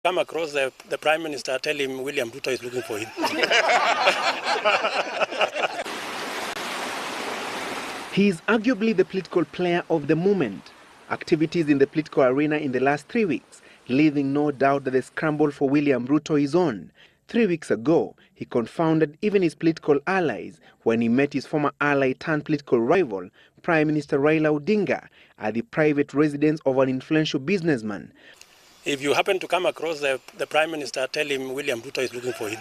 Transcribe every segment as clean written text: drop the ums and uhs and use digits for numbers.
Come across the Prime Minister, tell him William Ruto is looking for him. He is arguably the political player of the moment. Activities in the political arena in the last 3 weeks, leaving no doubt that the scramble for William Ruto is on. 3 weeks ago, he confounded even his political allies when he met his former ally turned political rival, Prime Minister Raila Odinga, at the private residence of an influential businessman. If you happen to come across the Prime Minister, tell him William Ruto is looking for him.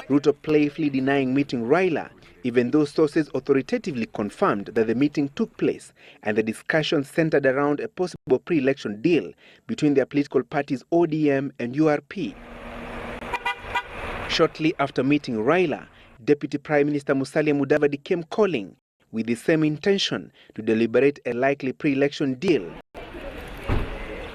Ruto playfully denying meeting Raila, even though sources authoritatively confirmed that the meeting took place and the discussion centered around a possible pre-election deal between their political parties ODM and URP. Shortly after meeting Raila, Deputy Prime Minister Musalia Mudavadi came calling with the same intention to deliberate a likely pre-election deal.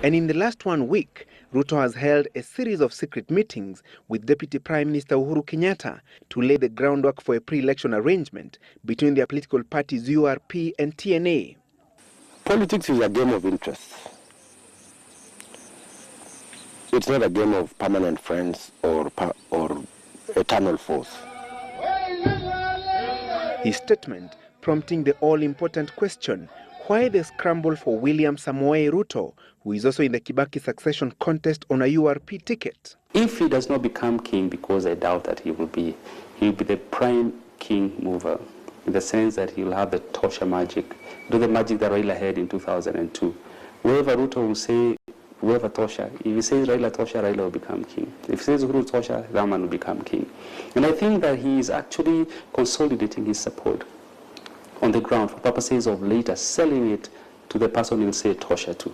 And in the last 1 week, Ruto has held a series of secret meetings with Deputy Prime Minister Uhuru Kenyatta to lay the groundwork for a pre-election arrangement between their political parties URP and TNA. Politics is a game of interests. It's not a game of permanent friends or eternal foes. His statement prompting the all-important question, why the scramble for William SamoeiRuto, who is also in the Kibaki succession contest on a URP ticket? If he does not become king, because I doubt that he'll be the prime king mover, in the sense that he will have the Tosha magic, do the magic that Raila had in 2002. Whoever Ruto will say, whoever Tosha, if he says Raila Tosha, Raila will become king. If he says Uhuru Tosha, Raman will become king. And I think that he is actually consolidating his support on the ground for purposes of later selling it to the person he will say Tosha to.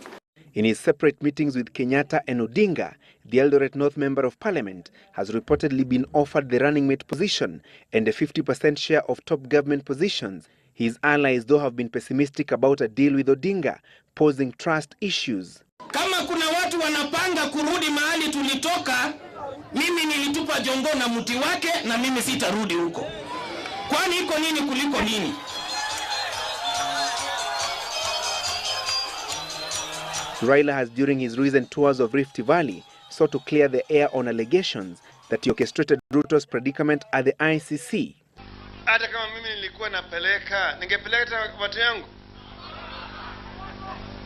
In his separate meetings with Kenyatta and Odinga, the Eldoret North Member of Parliament has reportedly been offered the running mate position and a 50% share of top government positions. His allies, though, have been pessimistic about a deal with Odinga, posing trust issues. Kama kuna watu wanapanga kurudi mahali tulitoka, mimi nilitupa jongo na mti wake na mimi sitarudi huko. Kwani iko nini kuliko nini? Raila has, during his recent tours of Rift Valley, sought to clear the air on allegations that he orchestrated Ruto's predicament at the ICC. Hata kama mimi nilikuwa napeleka, ningepeleka watu yangu.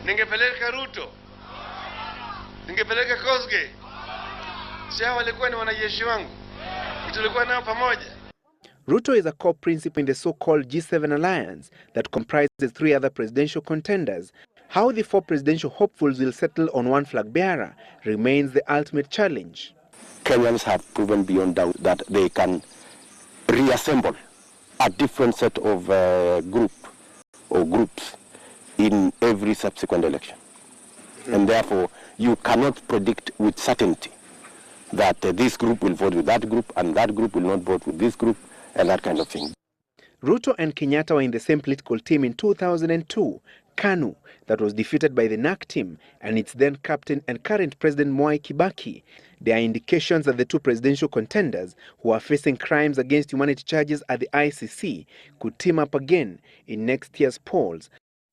Ningepeleka Ruto. Ningepeleka Kosgei. Sio walikuwa ni wanajeshi wangu. Tulikuwa nao pamoja. Ruto is a core principle in the so-called G7 alliance that comprises 3 other presidential contenders. How the 4 presidential hopefuls will settle on one flag bearer remains the ultimate challenge. Kenyans have proven beyond doubt that they can reassemble a different set of groups in every subsequent election. And therefore, you cannot predict with certainty that this group will vote with that group and that group will not vote with this group and that kind of thing. Ruto and Kenyatta were in the same political team in 2002, KANU, that was defeated by the NAC team and its then captain and current President Mwai Kibaki. There are indications that the 2 presidential contenders who are facing crimes against humanity charges at the ICC could team up again in next year's polls.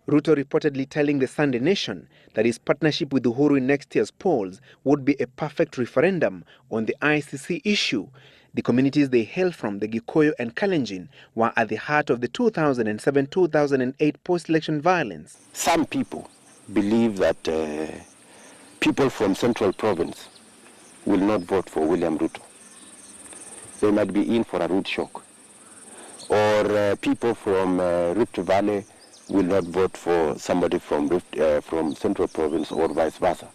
Ruto reportedly telling the Sunday Nation that his partnership with Uhuru in next year's polls would be a perfect referendum on the ICC issue. The communities they hail from, the Gikuyu and Kalenjin, were at the heart of the 2007-2008 post-election violence. Some people believe that people from Central Province will not vote for William Ruto. They might be in for a root shock. Or people from Rift Valley will not vote for somebody from Central Province or vice versa.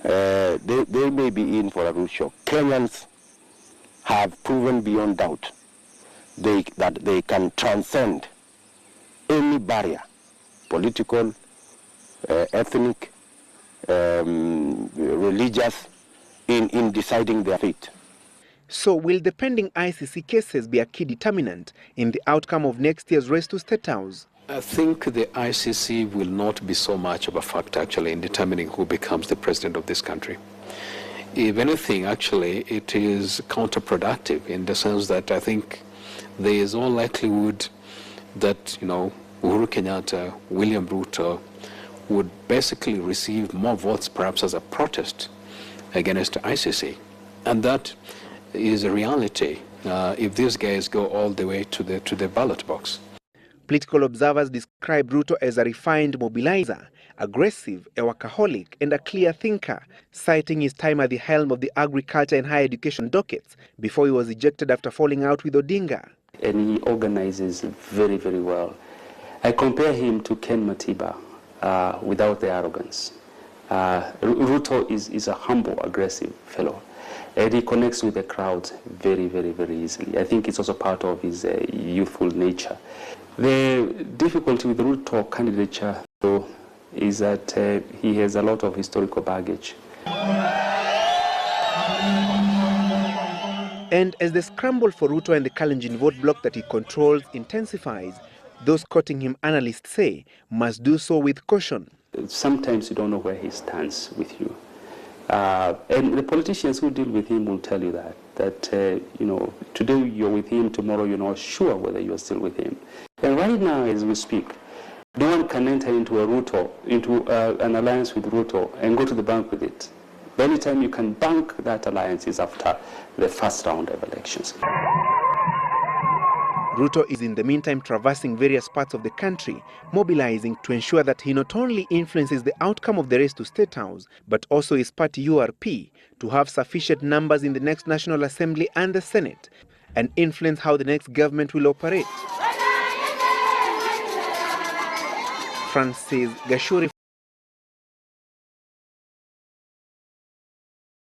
They may be in for a root shock. Kenyans have proven beyond doubt that they can transcend any barrier, political, ethnic, religious, in deciding their fate. So will the pending ICC cases be a key determinant in the outcome of next year's race to State House? I think the ICC will not be so much of a factor actually in determining who becomes the president of this country. If anything, actually, it is counterproductive in the sense that I think there is all likelihood that, Uhuru Kenyatta, William Ruto would basically receive more votes perhaps as a protest against ICC. And that is a reality if these guys go all the way to the ballot box. Political observers describe Ruto as a refined mobilizer, aggressive, a workaholic, and a clear thinker, citing his time at the helm of the agriculture and higher education dockets before he was ejected after falling out with Odinga. And he organizes very, very well. I compare him to Ken Matiba without the arrogance. Ruto is a humble, aggressive fellow, and he connects with the crowd very, very, very easily. I think it's also part of his youthful nature. The difficulty with Ruto candidature, though, is that he has a lot of historical baggage. And as the scramble for Ruto and the Kalenjin vote bloc that he controls intensifies, those courting him, analysts say, must do so with caution. Sometimes you don't know where he stands with you. And the politicians who deal with him will tell you that you know, today you're with him, tomorrow you're not sure whether you're still with him. And right now, as we speak, no one can enter into an alliance with Ruto and go to the bank with it. The only time you can bank that alliance is after the first round of elections. Ruto is in the meantime traversing various parts of the country, mobilizing to ensure that he not only influences the outcome of the race to State House, but also his party URP to have sufficient numbers in the next National Assembly and the Senate, and influence how the next government will operate. Francis Gashuri